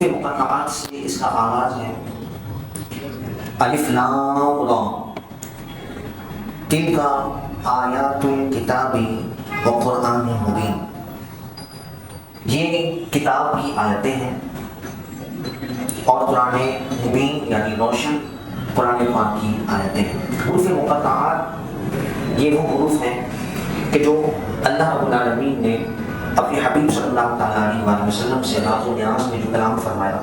مقطعات سے اس کا آغاز ہے الف لام را تلک آیات الکتاب و قرآن مبین. یہ کتاب کی آیتیں ہیں اور قرآن مبین یعنی روشن قرآن پاک کی آیتیں ہیں. حروف مقطعات یہ وہ حروف ہیں کہ جو اللہ رب العالمین نے اپنے حبیب صلی اللہ تعالیٰ علیہ وسلم سے راز و نیاز میں جو کلام فرمایا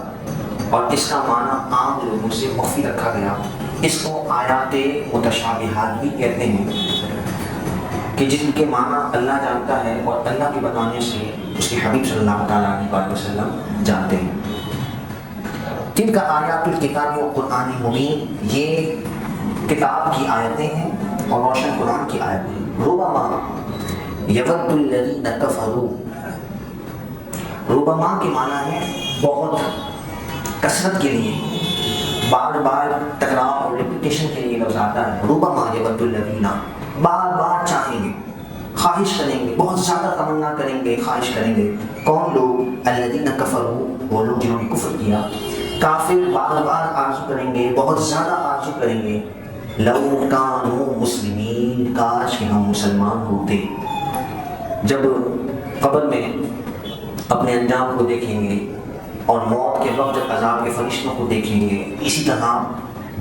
اور اس کا معنی عام لوگوں سے مخفی رکھا گیا، اس کو آیات متشابہات بھی کہتے ہیں کہ جن کے معنی اللہ جانتا ہے اور اللہ کے بتانے سے اس کے حبیب صلی اللہ تعالیٰ علیہ وسلم جانتے ہیں. تلک آیات الکتاب و قرآن مبین، یہ کتاب کی آیتیں ہیں اور روشن قرآن کی آیتیں ہیں. ربما یود الذین کفروا، ربما کے معنی ہے بہت، کثرت کے لیے، بار بار تکرار اور ریپیٹیشن کے لیے لفظ آتا ہے. ربما یود الذین، بار بار چاہیں گے، خواہش کریں گے، بہت زیادہ تمنا کریں گے، خواہش کریں گے. کون لوگ؟ الذین کفروا، وہ لوگ جنہوں نے کفر کیا. کافر بار بار آرزو کریں گے، بہت زیادہ آرزو کریں گے، لو کانوا مسلمین، کاش کہ ہم مسلمان ہوتے. جب قبر میں اپنے انجام کو دیکھیں گے اور موت کے وقت جب عذاب کے فرشتوں کو دیکھیں گے، اسی طرح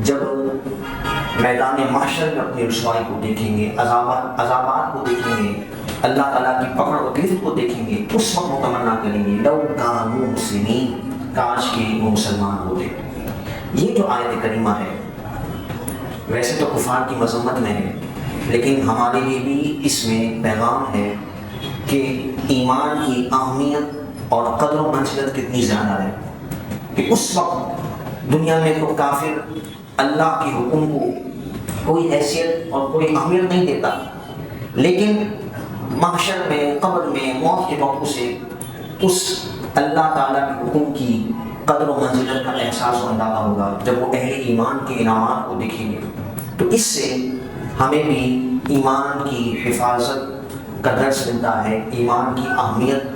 جب میدان محشر میں اپنی رسوائی کو دیکھیں گے، عذابات کو دیکھیں گے، اللہ تعالیٰ کی پکڑ و گرفت کو دیکھیں گے، اس وقت وہ تمنا کریں گے لو کانوا مسلمین، کاش کہ وہ مسلمان ہوتے. یہ جو آیت کریمہ ہے ویسے تو کفار کی مذمت میں ہے، لیکن ہمارے لیے بھی اس میں پیغام ہے کہ ایمان کی اہمیت اور قدر و منزلت کتنی زیادہ ہے کہ اس وقت دنیا میں تو کافر اللہ کے حکم کو کوئی حیثیت اور کوئی اہمیت نہیں دیتا، لیکن محشر میں، قبر میں، موت کے وقت اسے اس اللہ تعالیٰ کے حکم کی قدر و منزلت کا احساس و اندازہ ہوگا جب وہ اہل ایمان کے انعامات کو دیکھیں گے. تو اس سے ہمیں بھی ایمان کی حفاظت کا درس ملتا ہے، ایمان کی اہمیت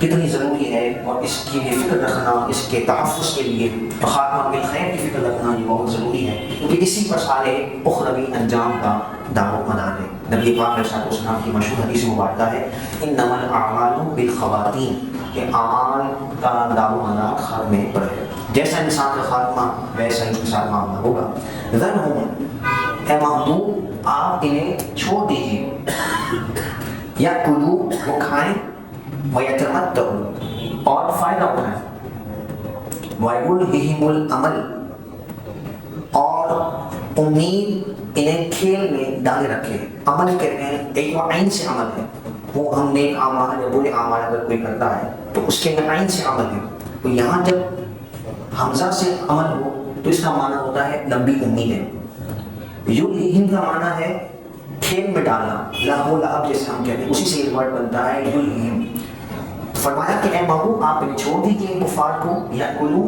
کتنی ضروری ہے اور اس کی فکر رکھنا، اس کے تحفظ کے لیے خاتمہ بالخیر کی فکر رکھنا یہ بہت ضروری ہے، کیونکہ اسی پر سارے اخروی انجام کا دار و مدار ہے. نبی پاک علیہ الصلوۃ والسلام کی مشہور حدیث مبارکہ ہے انما الاعمال بالخواتیم، کہ اعمال کا دار و مدار خاتمے پر ہے. جیسا انسان کا خاتمہ ویسا ہی انسان معاملہ ہوگا. ذرہم، اے محبوب آپ انہیں چھوڑ دیجیے، یا کلو، وہ کھائیں، وَيَتَمَتَّعُوا، اور فائدہ اٹھائیں، وَيُلْهِهِمُ الْعَمَلُ، اور امید انہیں کھیل میں ڈالے رکھے. عمل کہتے ہیں ایک وہ عین سے عمل ہے، وہ ہم نیک اعمال یا برے اعمال اگر کوئی کرتا ہے تو اس کے اندر عین سے عمل ہے. تو یہاں جب حمزہ سے عمل ہو تو اس کا معنی ہوتا ہے لمبی امید ہے. یلہم کا معنی ہے کھیل میں ڈالنا، لہو لعب جیسے ہم کہتے ہیں، اسی سے ایک ورڈ بنتا ہے یلہم. فرمایا کہ اے محبوب آپ انہیں چھوڑ دیجیے کفار کو، یا کلو،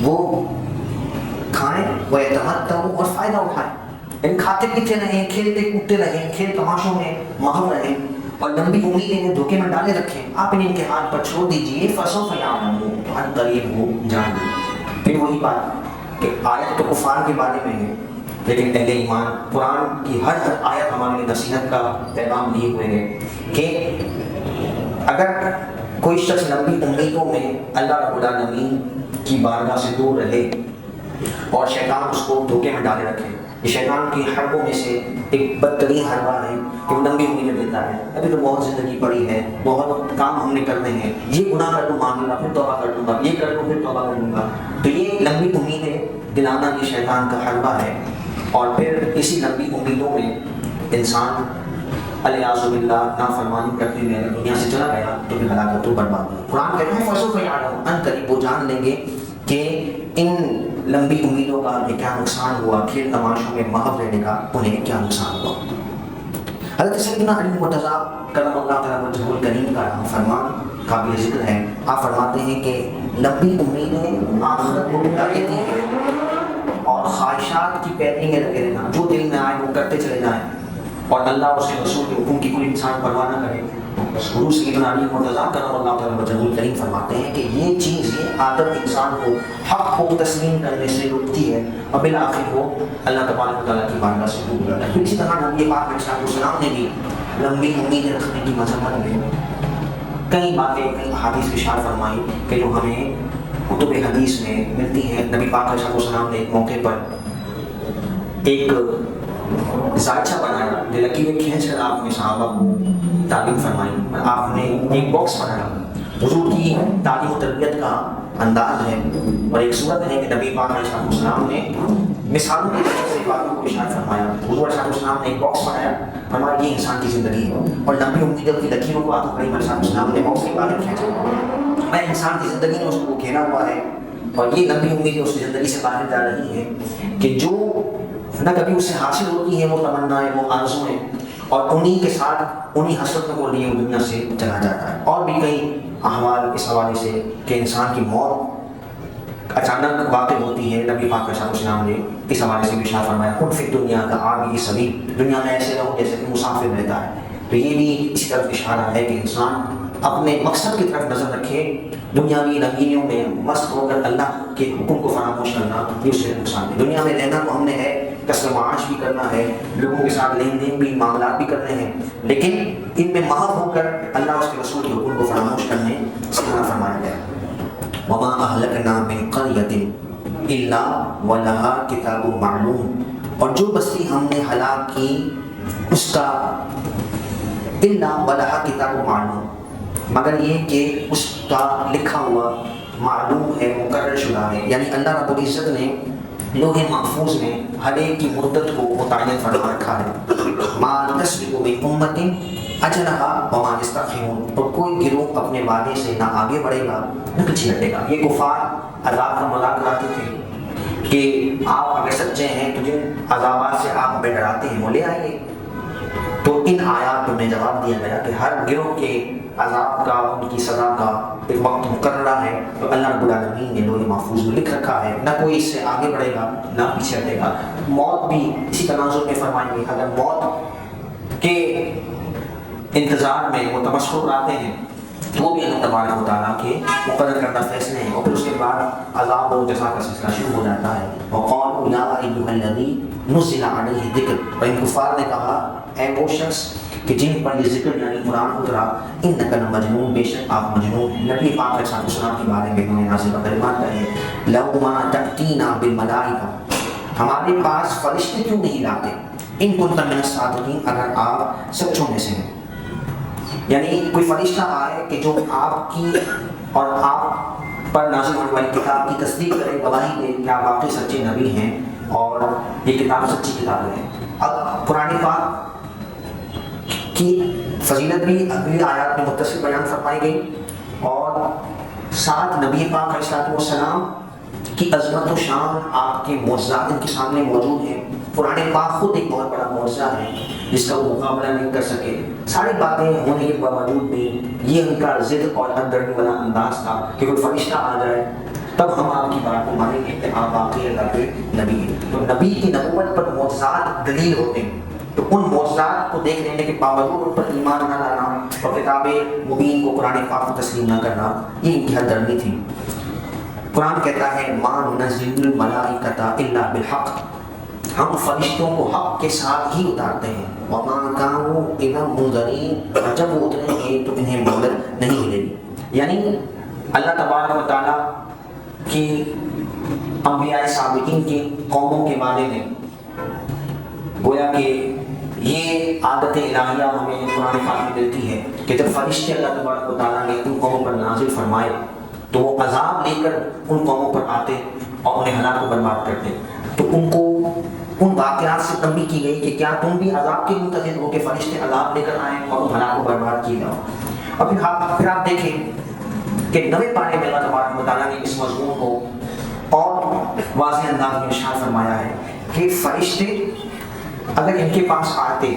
وہ کھائیں، وَيَتَمَتَّعُوا، اور فائدہ اٹھائیں. ان کھاتے پیتے رہیں، کھیلتے کودتے رہیں، کھیل تماشوں میں مہو رہیں اور لمبی امید انہیں دھوکے میں ڈالے رکھیں. آپ انہیں ان کے ہاتھ پر چھوڑ دیجیے، فَسَوْفَ يَعْلَمُونَ، تو ان قریب وہ جان لیں. پھر وہی بات کہ آیت تو کفار کے بارے میں ہے، لیکن اہل ایمان قرآن کی ہر آیت ہمارے لیے نصیحت کا پیغام لیے ہوئے ہے کہ اگر کوئی شخص لمبی امیدوں میں اللہ رب العالمین کی بارگاہ سے دور رہے اور شیطان اس کو دھوکے میں ڈالے رکھے. یہ شیطان کی حربوں میں سے ایک بدترین حربہ ہے کہ وہ لمبی امیدیں دیتا ہے. ابھی تو بہت زندگی پڑی ہے، بہت کام ہم نے کرنے ہیں، یہ گناہ کر لوں مان لوں پھر توبہ کر لوں گا، یہ کر لوں پھر توبہ کر لوں گا. تو یہ لمبی امیدیں دلانا یہ شیطان کا حربہ ہے، اور پھر اسی لمبی امیدوں میں انسان الیاذ باللہ نافرمانی کرتے ہوئے دنیا سے چلا گیا تو پھر ہلاکت و بربادی. قرآن کہتے ہیں فَسَوْفَ يَعْلَمُونَ، ان قریب وہ جان لیں گے کہ ان لمبی امیدوں کا انہیں کیا نقصان ہوا، کھیل تماشوں میں محو رہنے کا انہیں کیا نقصان ہوا. حضرت سیدنا علی مرتضیٰ کرم اللہ تعالیٰ وجہہ الکریم کا فرمان قابل ذکر ہے. آپ فرماتے ہیں کہ لمبی امیدیں آخرت کو ڈالتی ہیں اور خواہشات کی پیروی میں لگے رہنا، جو دل میں آئے وہ کرتے چلے جائیں اور اللہ اور اس کے رسول کے حکم کی کوئی انسان پرواہ نہ کرے. گرو سیدنا علی مرتضیٰ کرم اللہ تعالیٰ وجہہ الکریم فرماتے ہیں کہ یہ چیز، یہ عادت انسان کو حق کو تسلیم کرنے سے روکتی ہے اور بالآخر وہ اللہ تبارک و تعالیٰ کی بارگاہ سے دور جاتا ہے۔ اسی طرح نبی پاک علیہ السلام نے بھی لمبی امیدیں رکھنے کی مذمت میں کئی باتیں، کئی احادیث ارشاد فرمائی کہ جو ہمیں کتب حدیث میں ملتی ہیں۔ نبی پاک علیہ السلام نے ایک موقع پر ایک زائچہ بنایا، لکیریں کھینچ کر آپ نے صحابہ کو تعلیم فرمائی۔ آپ نے ایک باکس بنایا۔ حضور کی تعلیم و تربیت کا انداز ہے اور ایک صورت ہے کہ نبی پاک علیہ السلام نے مثالوں کی وجہ سے باتوں کو ارشاد فرمایا۔ حضور علیہ السلام نے ایک باکس بنایا، فرمایا یہ انسان کی زندگی ہے، اور لمبی امیدوں کی لکیروں کو آپ کریم علیہ السلام نے باکس کے باہر کھینچا۔ میں انسان کی زندگی میں اس کو گھیرا ہوا ہے اور یہ لمبی امیدیں اس کی زندگی سے باہر جا رہی ہیں کہ جو نہ کبھی اس سے حاصل ہوتی ہیں وہ تمنائیں، وہ آرزویں، اور انہی کے ساتھ انہی حسرتوں کو لیے وہ دنیا سے چلا جاتا ہے۔ اور بھی کئی احوال اس حوالے سے کہ انسان کی موت اچانک واقع ہوتی ہے۔ نبی پاک علیہ السلام نے اس حوالے سے بھی ارشاد فرمایا کن فی دنیا کا عابر سبیل، دنیا میں ایسے رہو جیسے کہ مسافر رہتا ہے۔ تو یہ بھی اسی طرف اشارہ ہے کہ انسان اپنے مقصد کی طرف نظر رکھے، دنیاوی رنگینیوں میں مست ہو کر اللہ کے حکم کو فراموش کرنا یہ اس سے نقصان ہے۔ دنیا میں رہنا تو ہم نے ہے، کسب و معاش بھی کرنا ہے، لوگوں کے ساتھ لین دین بھی، معاملات بھی کرنے ہیں، لیکن ان میں محو ہو کر اللہ اس کے رسول کے حکم کو فراموش کرنے سے منع فرمایا گیا۔ وما اہلکنا من قریۃ الا ولہا کتاب معلوم، اور جو بستی ہم نے ہلاک کی اس کا الا ولہا کتاب معلوم، مگر یہ کہ اس کا لکھا ہوا معلوم ہے، مقرر شدہ ہے، یعنی اللہ رب العزت نے لوح محفوظ میں ہر ایک کی مدت کو متعین فرما رکھا ہے۔ ما تسبق من امت اجلها وما یستأخرون، اور کوئی گروہ اپنے وعدے سے نہ آگے بڑھے گا نہ پیچھے ہٹے گا۔ یہ کفار عذاب کا مذاق کراتے تھے کہ آپ اگر سچے ہیں تو جن عذابات سے آپ ہمیں ڈراتے ہیں وہ لے آئیے۔ تو ان آیات میں جواب دیا گیا کہ ہر گروہ کے عذاب کا، ان کی سزا کا ایک وقت مقررہ ہے، تو اللہ رب العالمین نے لوح محفوظ میں لکھ رکھا ہے، نہ کوئی اس سے آگے بڑھے گا نہ پیچھے ہٹے گا۔ موت بھی اسی تناظر میں فرمائیں گے، اگر موت کے انتظار میں وہ تمسخر آتے ہیں تو وہ بھی اللہ تبارک و تعالیٰ کے مقرر کردہ فیصلے ہیں، اور پھر اس کے بعد عذاب و جزا کا سلسلہ شروع ہو جاتا ہے۔ وقالوا یا ایھا الذی نزل علیہ الذکر، اور ان کفار نے کہا اے وہ شخص کہ جن پر یہ ذکر یعنی قرآن اترا، انک لمجنون، بے شک آپ مجنون ہیں۔ نبی پاک علیہ السلام کے بارے میں انہوں نے نازل کلمات کہے لو ما تأتینا بالملائکہ، ہمارے پاس فرشتے کیوں نہیں لاتے، ان کنت من الصادقین، اگر آپ سچوں میں سے ہیں، یعنی کوئی فرشتہ آئے کہ جو آپ کی اور آپ پر نازل ہونے والی کتاب کی تصدیق کرے، گواہی دے کہ آپ واقعی سچے نبی ہیں اور یہ کتاب سچی کتاب ہے۔ اب قرآن پاک کی فضیلت بھی اگلی آیات میں متصل بیان فرمائی گئی، اور ساتھ نبی پاک علیہ السلام کی عظمت و شان، آپ کے معجزات ان کے سامنے موجود ہیں۔ قرآن پاک خود ایک بہت بڑا معجزہ ہے جس کا وہ مقابلہ نہیں کر سکے۔ ساری باتیں ہونے کے باوجود بھی یہ ان کا ضد اور اندرنی والا انداز تھا کہ کوئی فرشتہ آ جائے تب ہم آپ کی بات کو مانیں گے کہ آپ واقعی اللہ کے نبی ہیں۔ تو نبی کی نبوت پر معجزات دلیل ہوتے ہیں، تو ان معجزات کو دیکھ لینے کے باوجود ان پر ایمان نہ لانا اور کتاب مبین کو قرآن پاک کو تسلیم نہ کرنا یہ ان کی حد درمی تھی۔ قرآن کہتا ہے ما ننزل الملائکۃ الا بالحق، ہم فرشتوں کو حق کے ساتھ ہی اتارتے ہیں۔ وما كانوا اذا منذرین، اور جب وہ اتریں گے تو انہیں مہلت نہیں ملے گی۔ یعنی اللہ تبارک و تعالیٰ کی انبیاء سابقین کی قوموں کے بارے میں گویا کہ یہ عادت الہیہ ہمیں قرآن پاک میں ملتی ہے کہ جب فرشتے اللہ تبارک و تعالیٰ نے ان قوموں پر نازل فرمائے تو وہ عذاب لے کر ان قوموں پر آتے اور انہیں ہلاک و برباد کرتے۔ تو ان کو ان واقعات سے تنبیہ کی گئی کہ کیا تم بھی عذاب کے منتظر ہو کہ فرشتے عذاب لے کر آئیں اور ہلاک و برباد کیے جاؤ۔ اور پھر آپ دیکھیں کہ 9ویں پارے میں اللہ تبارک و تعالیٰ نے اس مضمون کو اور واضح انداز میں ارشاد فرمایا ہے کہ فرشتے اگر ان کے پاس آتے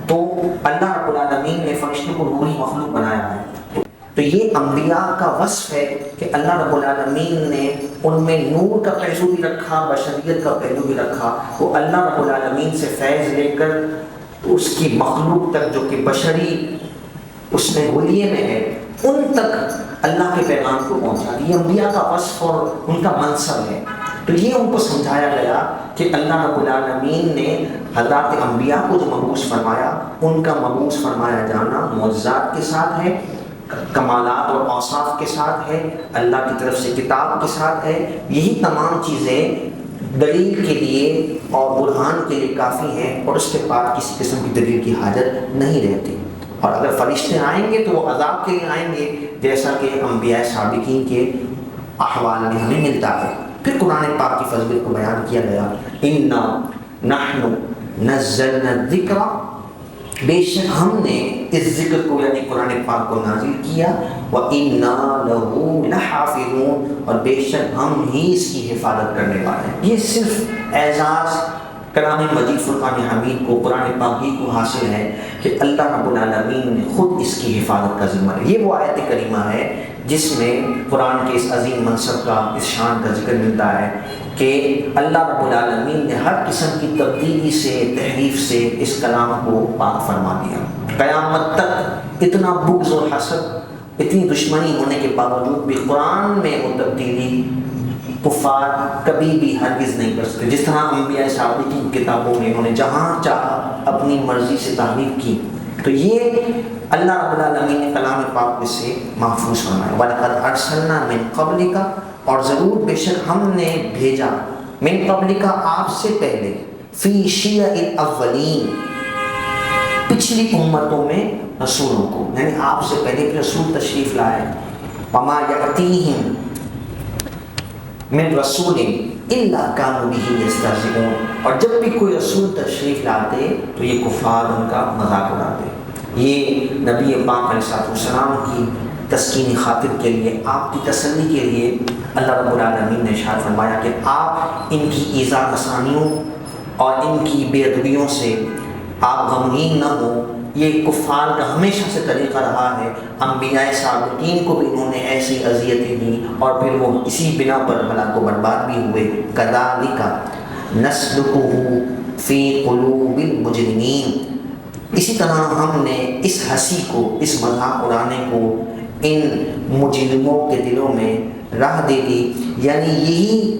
تو اللہ رب العالمین نے فرشتے کو روحی مخلوق بنایا ہے۔ تو یہ انبیاء کا وصف ہے کہ اللہ رب العالمین نے ان میں نور کا پہلو بھی رکھا، بشریت کا پہلو بھی رکھا۔ وہ اللہ رب العالمین سے فیض لے کر اس کی مخلوق تک جو کہ بشری اس میں غلیے میں ہے، ان تک اللہ کے پیغام کو پہنچا دیا۔ انبیاء کا وصف اور ان کا منصب ہے۔ تو یہ ان کو سمجھایا گیا کہ اللہ رب العالمین نے حضرات انبیاء کو جو مبعوث فرمایا، ان کا مبعوث فرمایا جانا معجزات کے ساتھ ہے، کمالات اور اوصاف کے ساتھ ہے، اللہ کی طرف سے کتاب کے ساتھ ہے۔ یہی تمام چیزیں دلیل کے لیے اور برہان کے لیے کافی ہیں، اور اس کے بعد کسی قسم کی دلیل کی حاجت نہیں رہتی۔ اور اگر فرشتے آئیں گے تو وہ عذاب کے لیے آئیں گے، جیسا کہ انبیاء سابقین کے احوال میں ہمیں ملتا ہے۔ پھر قرآن پاک کی فضیلت کو بیان کیا گیا، اِنَّا نَحْنُ نَزَّلْنَا الذِّكْرَ، بے شک ہم نے اس ذکر کو یعنی قرآن پاک کو نازل کیا، وَإِنَّا لَهُ لَحَافِظُونَ، اور بے شک ہم ہی اس کی حفاظت کرنے والے ہیں۔ یہ صرف اعزاز کلام مجید فرقان حمید کو، قرآن پاک ہی کو حاصل ہے کہ اللہ رب العالمین نے خود اس کی حفاظت کا ذمہ ہے۔ یہ وہ آیت کریمہ ہے جس میں قرآن کے اس عظیم منصب کا، اس شان کا ذکر ملتا ہے کہ اللہ رب العالمین نے ہر قسم کی تبدیلی سے، تحریف سے اس کلام کو پاک فرما دیا۔ قیامت تک اتنا بغض و حسد، اتنی دشمنی ہونے کے باوجود بھی قرآن میں وہ تبدیلی کفار کبھی بھی ہرگز نہیں کر سکتے۔ جس طرح انبیاء سابقین کی کتابوں میں انہوں نے جہاں چاہا اپنی مرضی سے تحریف کی، تو یہ اللہ رب العالمین نے کلام پاک میں سے محفوظ فرمایا۔ وَلَقَدْ أَرْسَلْنَا مِن قَبْلِكَ، اور ضرور بے شک ہم نے بھیجا، من قبلک آپ سے پہلے، فی شیع الاولین پچھلی امتوں میں رسولوں کو، یعنی آپ سے پہلے ایک رسول تشریف لائے، وَمَا يَأْتِيهِمْ من رسول الا كانوا به يستهزئون، اور جب بھی کوئی رسول تشریف لاتے تو یہ کفار ان کا مذاق اڑاتے۔ یہ نبی پاک علیہ السلام کی تسکین خاطر کے لیے، آپ کی تسلی کے لیے اللہ رب العالمین نے ارشاد فرمایا کہ آپ ان کی ایذا رسانیوں اور ان کی بے ادبیوں سے آپ غمگین نہ ہوں۔ یہ کفار کا ہمیشہ سے طریقہ رہا ہے، انبیاء سابقین کو بھی انہوں نے ایسی اذیتیں دی اور پھر وہ اسی بنا پر ہلاک و برباد بھی ہوئے۔ کذالک نسلکہ فی قلوب المجرمین، اسی طرح ہم نے اس ہنسی کو، اس مذاق اڑانے کو ان مجرموں کے دلوں میں راہ دے دی، یعنی یہی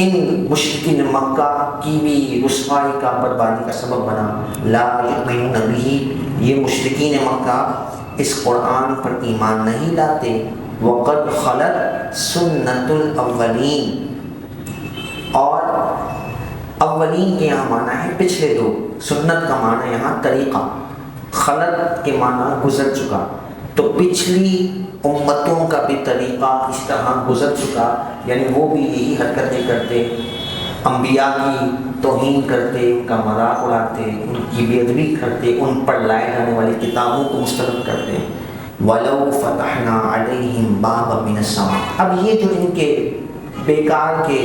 ان مشرکین مکہ کی بھی رسوائی کا، بربادی کا سبب بنا۔ لا یؤمنون بہ، یہ مشرکین مکہ اس قرآن پر ایمان نہیں لاتے۔ وقد خلت سنت الاولین، اور اولین کے یہاں معنی ہے پچھلے لوگ، سنت کا معنی یہاں طریقہ، خلت کے معنی گزر چکا، تو پچھلی امتوں کا بھی طریقہ اس طرح گزر چکا، یعنی وہ بھی یہی حرکتیں کرتے، انبیاء کی توہین کرتے، ان کا مذاق اڑاتے، ان کی بے ادبی کرتے، ان پر لائے جانے والی کتابوں کو مسترد کرتے۔ وَلَوْ فَتَحْنَا عَلَيْهِمْ بَابًا مِنَ السَّمَاءِ، اب یہ جو ان کے بیکار کے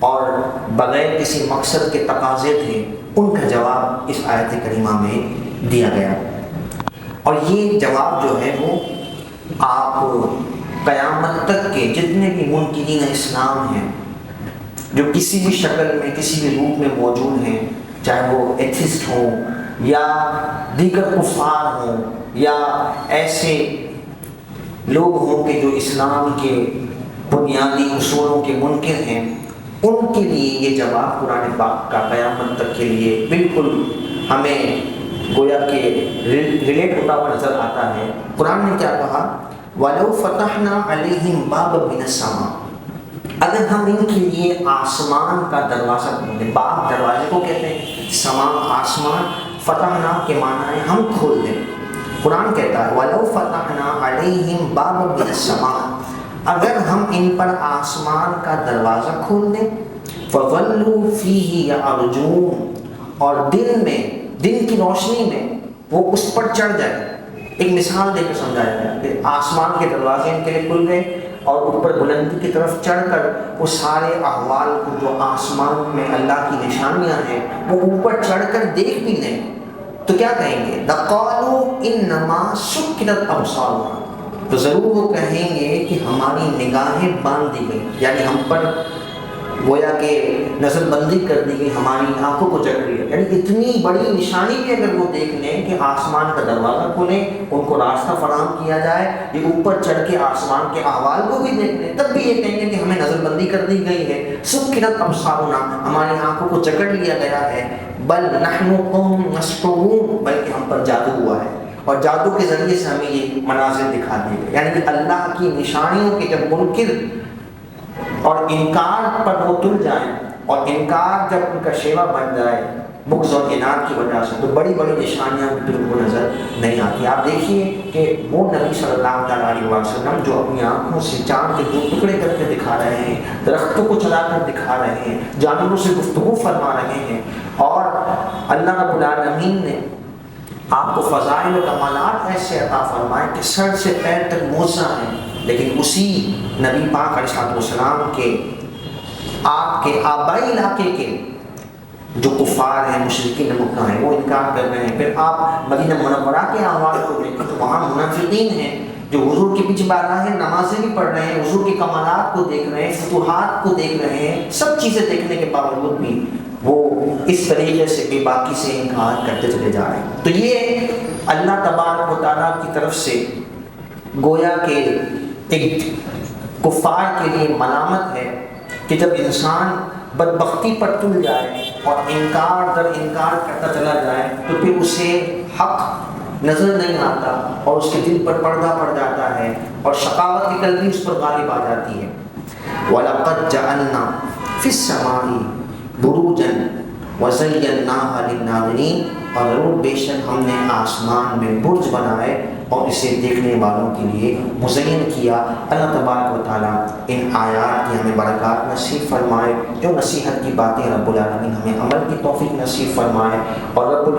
اور بغیر کسی مقصد کے تقاضے تھے، ان کا جواب اس آیت کریمہ میں دیا گیا، اور یہ جواب جو ہے وہ آپ قیامت تک کے جتنے بھی منکرین اسلام ہیں، جو کسی بھی شکل میں، کسی بھی روپ میں موجود ہیں، چاہے وہ ایتھسٹ ہوں یا دیگر کفار ہوں یا ایسے لوگ ہوں کہ جو اسلام کے بنیادی اصولوں کے منکر ہیں، ان کے لیے یہ جواب قرآن پاک کا قیامت تک کے لیے بالکل ہمیں گویا کہ ریلیٹ ہوتا ہوا نظر آتا ہے۔ قرآن نے کیا کہا؟ وَلَوْ فَتَحْنَا عَلَيْهِمْ بَابًا مِنَ السَّمَاءِ، اگر ہم ان کے لیے آسمان کا دروازہ کھول دیں، باب دروازے کو کہتے ہیں، سما آسمان، فتحنا کے معنی ہے ہم کھول دیں۔ قرآن کہتا ہے وَلَوْ فَتَحْنَا عَلَيْهِمْ بَابًا مِنَ السَّمَاءِ، اگر ہم ان پر آسمان کا دروازہ کھول دیں، فَظَلُّوا فِيهِ يَعْرُجُونَ، اور دن کی روشنی میں وہ اس پر چڑھ جائے۔ ایک مثال دے کے سمجھایا گیا کہ آسمان کے دروازے ان کے لیے کھل گئے اور اوپر بلندی کی طرف چڑھ کر وہ سارے احوال کو جو آسمان میں اللہ کی نشانیاں ہیں وہ اوپر چڑھ کر دیکھ بھی لیں، تو کیا کہیں گے؟ لَقَالُوا إِنَّمَا سُكِّرَتْ أَبْصَارُنَا، تو ضرور وہ کہیں گے کہ ہماری نگاہیں باندھ دی گئی، یعنی ہم پر گویا کہ نظر بندی کر دی گئی، ہماری آنکھوں کو جکڑ لیا. یعنی اتنی بڑی نشانی بھی اگر وہ دیکھ لیں کہ آسمان کا دروازہ کھولیں، ان کو راستہ فراہم کیا جائے، یہ اوپر چڑھ کے آسمان کے احوال کو بھی دیکھ لیں، تب بھی یہ کہیں گے کہ ہمیں نظر بندی کر دی گئی ہے. سکرت ابصارنا، ہماری آنکھوں کو جکڑ لیا گیا ہے. بل نحن قوم مسحورون، بلکہ ہم پر جادو ہوا ہے اور جادو کے ذریعے سے ہمیں یہ مناظر دکھا دیے گئے. یعنی کہ اللہ کی نشانیوں کے جب منکر اور انکار پر وہ تل جائیں اور انکار جب ان کا شیوا بن جائے بغض اور اناد کی وجہ سے، تو بڑی بڑی نشانیاں پھر ان کو نظر نہیں آتی. آپ دیکھیے کہ وہ نبی صلی اللہ تعالیٰ علیہ وسلم جو اپنی آنکھوں سے چاند کے 2 ٹکڑے کر کے دکھا رہے ہیں، درختوں کو چلا کر دکھا رہے ہیں، جانوروں سے گفتگو فرما رہے ہیں، اور اللہ رب العالمین نے آپ کو فضائل و کمالات ایسے عطا فرمائے کہ سر سے پیر تک موزہ ہیں، لیکن اسی نبی پاک علیہ السلام کے آپ کے آبائی علاقے کے جو کفار ہیں، مشرکین مکہ ہیں، وہ انکار کر رہے ہیں. پھر آپ مدینہ منورہ کے احوال کو دیکھیں تو وہاں منافقین ہیں جو حضور کے پیچھے باراہیں نمازیں بھی پڑھ رہے ہیں، حضور کے کمالات کو دیکھ رہے ہیں، فتوحات کو دیکھ رہے ہیں، سب چیزیں دیکھنے کے باوجود بھی وہ اس طریقے سے بے باکی سے انکار کرتے چلے جا رہے ہیں. تو یہ اللہ تبارک و تعالیٰ کی طرف سے گویا کہ ایک کفار کے لیے ملامت ہے کہ جب انسان بدبختی پر تل جائے اور انکار در انکار کرتا چلا جائے تو پھر اسے حق نظر نہیں آتا اور اس کے دل پر پردہ پڑ جاتا ہے اور شقاوت کی قلبی اس پر غالب آ جاتی ہے. وَلَقَدْ جَعَلْنَا فِي السَّمَاءِ بُرُوجًا وَزَيَّنَّاهَا لِلنَّاظِرِينَ، اور ضرور بے شک ہم نے آسمان میں برج بنائے اور اسے دیکھنے والوں کے لیے مزین کیا. اللہ تبارک و تعالیٰ ان آیات کی ہمیں برکات نصیب فرمائے، جو نصیحت کی باتیں رب العالمین ہمیں عمل کی توفیق نصیب فرمائے، اور رب